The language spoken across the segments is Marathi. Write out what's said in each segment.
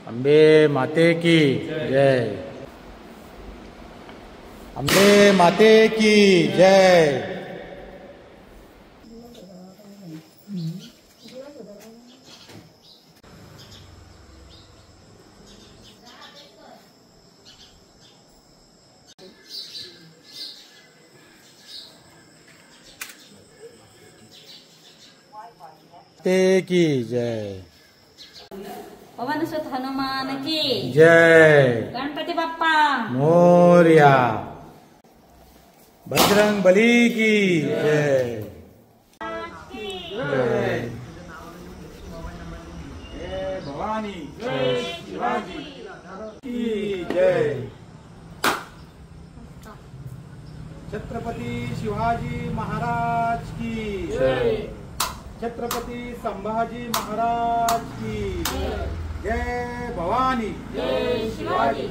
अंबे माते की जय। अंबे माते की जय। माते की जय। पवन सुत हनुमान की जय। गणपति बाप्पा मोरया। बजरंग बली की जय। जय भवानी जय शिवाजी की जय। छत्रपति शिवाजी महाराज की जय। छत्रपति संभाजी महाराज की जय। भवानी जय शिवाजी।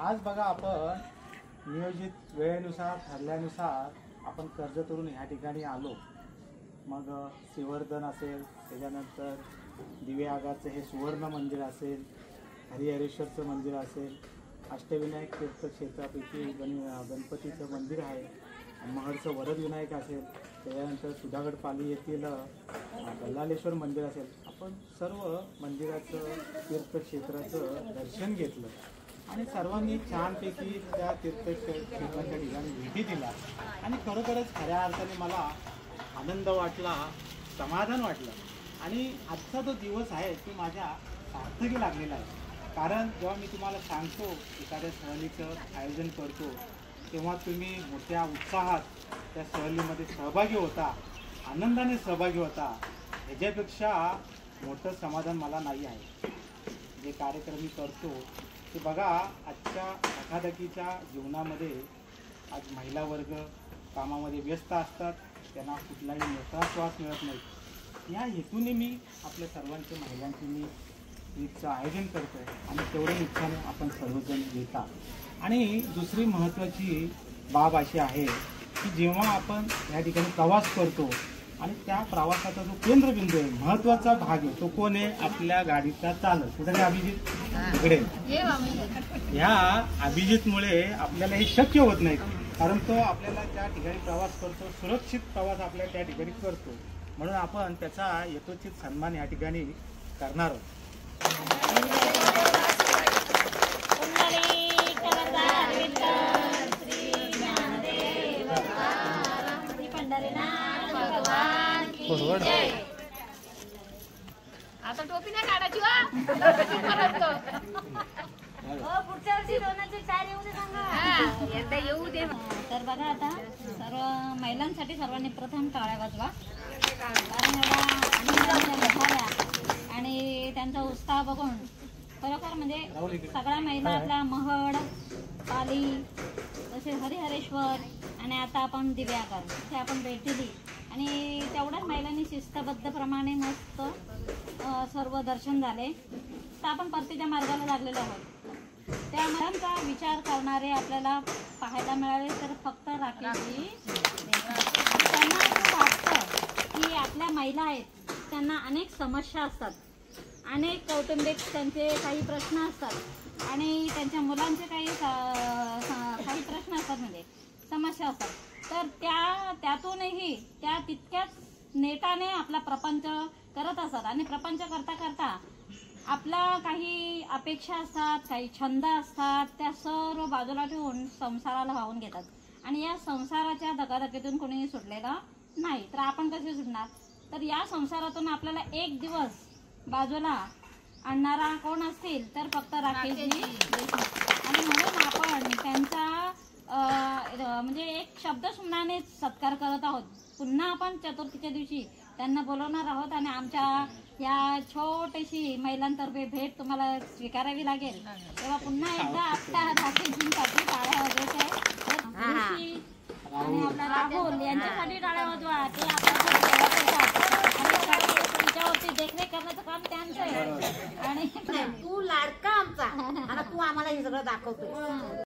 आज बघा आपण नियोजित वेळेनुसार ठरल्यानुसार आपण कर्जतवरून ह्या ठिकाणी आलो. मग श्रीवर्धन असेल, त्याच्यानंतर दिवे आगारचं हे सुवर्ण मंदिर असेल, हरिहरेश्वरचं मंदिर असेल, अष्टविनायक तीर्थक्षेत्रापैकी गणपतीचं मंदिर आहे, महडचं वरद विनायक असेल, त्याच्यानंतर सुधागड पाली येथील गल्लालेश्वर मंदिर असेल. आपण सर्व मंदिराचं तीर्थक्षेत्राचं दर्शन घेतलं आणि सर्वांनी छानपैकी त्या तीर्थक्षेत्राच्या ठिकाणी भेटी दिला आणि खरोखरच खऱ्या अर्थाने मला आनंद वाटला, समाधान वाटलं. आणि आजचा जो दिवस आहे तो माझ्या सार्थकी लागलेला आहे. कारण जेव्हा मी तुम्हाला सांगतो एखाद्या सहलीचं आयोजन करतो तेव्हा तुम्ही मोठ्या उत्साहात त्या सहलीमध्ये सहभागी होता, आनंदाने सहभागी होता. ह्याच्यापेक्षा मोठं समाधान मला नाही आहे. जे कार्यक्रम मी करतो ते बघा, आजच्या धकाधकीच्या जीवनामध्ये आज महिला वर्ग कामामध्ये व्यस्त असतात, त्यांना कुठलाही मोकळा श्वास मिळत नाही. या हेतूने मी आपल्या सर्वांच्या महिलांची मी ट्रीपचं आयोजन करतो आहे आणि तेवढ्या इच्छाने आपण सर्वजण येतात. आणि दुसरी महत्त्वाची बाब अशी आहे की जेव्हा आपण या ठिकाणी प्रवास करतो आणि त्या प्रवासाचा जो केंद्रबिंदू आहे, महत्त्वाचा भाग आहे, तो कोण आहे? आपल्या गाडीचा चालक. कुठे अभिजित? इकडे. ह्या अभिजितमुळे आपल्याला हे शक्य होत नाही, कारण तो आपल्याला त्या ठिकाणी प्रवास करतो, सुरक्षित प्रवास आपल्याला त्या ठिकाणी करतो. म्हणून आपण त्याचा यथोचित सन्मान या ठिकाणी करणार आहोत. आता टोपी नाही काढायची पुढच्या वर्षी दोनाचे 4 येऊ दे सांगा. एकदा येऊ दे. तर बघा, आता सर्व महिलांसाठी सर्वांनी प्रथम टाळ्या वाजवा. कारण एवढा आणि त्यांचा उत्साह बघून खरोखर म्हणजे सगळ्या महिला आपल्या महड, पाली, तसेच हरिहरेश्वर आणि आता आपण दिवे आगार इथे आपण भेट दिली आणि तेवढ्याच महिलांनी शिस्तबद्ध प्रमाणे मस्त सर्व दर्शन झाले. तर आपण परतीच्या मार्गाला लागलेलो आहोत. त्या महिलांचा विचार करणारे आपल्याला पाहायला मिळाले तर फक्त राकेशजी. त्यांना असं वाटतं की आपल्या महिला आहेत, त्यांना अनेक समस्या असतात, अनेक कौटुंबिक त्यांचे काही प्रश्न असतात आणि त्यांच्या मुलांचे काही प्रश्न असतात, म्हणजे समस्या असतात. तर त्यातूनही त्या तितक्याच नेटाने आपला प्रपंच करत असतात आणि प्रपंच करता करता आपला काही अपेक्षा असतात, काही छंद असतात, त्या सर्व बाजूला ठेवून संसाराला वाहून घेतात. आणि या संसाराच्या धकाधकीतून कोणीही सुटलेला नाही. तर आपण कसे सुटणार? तर या संसारातून आपल्याला एक दिवस बाजूला आणणारा कोण असतील तर फक्त राकेशजी देशमुख. आणि म्हणून आपण त्यांचा म्हणजे एक शब्द सुमनाने सत्कार करत आहोत. पुन्हा आपण चतुर्थीच्या दिवशी त्यांना बोलवणार आहोत आणि आमच्या या छोटीशी महिलांतर्फे भेट तुम्हाला स्वीकारावी लागेल. तेव्हा पुन्हा एकदा आपल्या राकेशजींसाठी टाळ्या वाजवायच्या आहेत. आणि आपला राहुल यांच्यासाठी टाळ्या वाजवा. ते तिच्यावरती देखरेख करण्याचं काम त्यांचं आहे. आणि तू लाडका आमचा आणि तू आम्हाला हे सगळं दाखवतोय.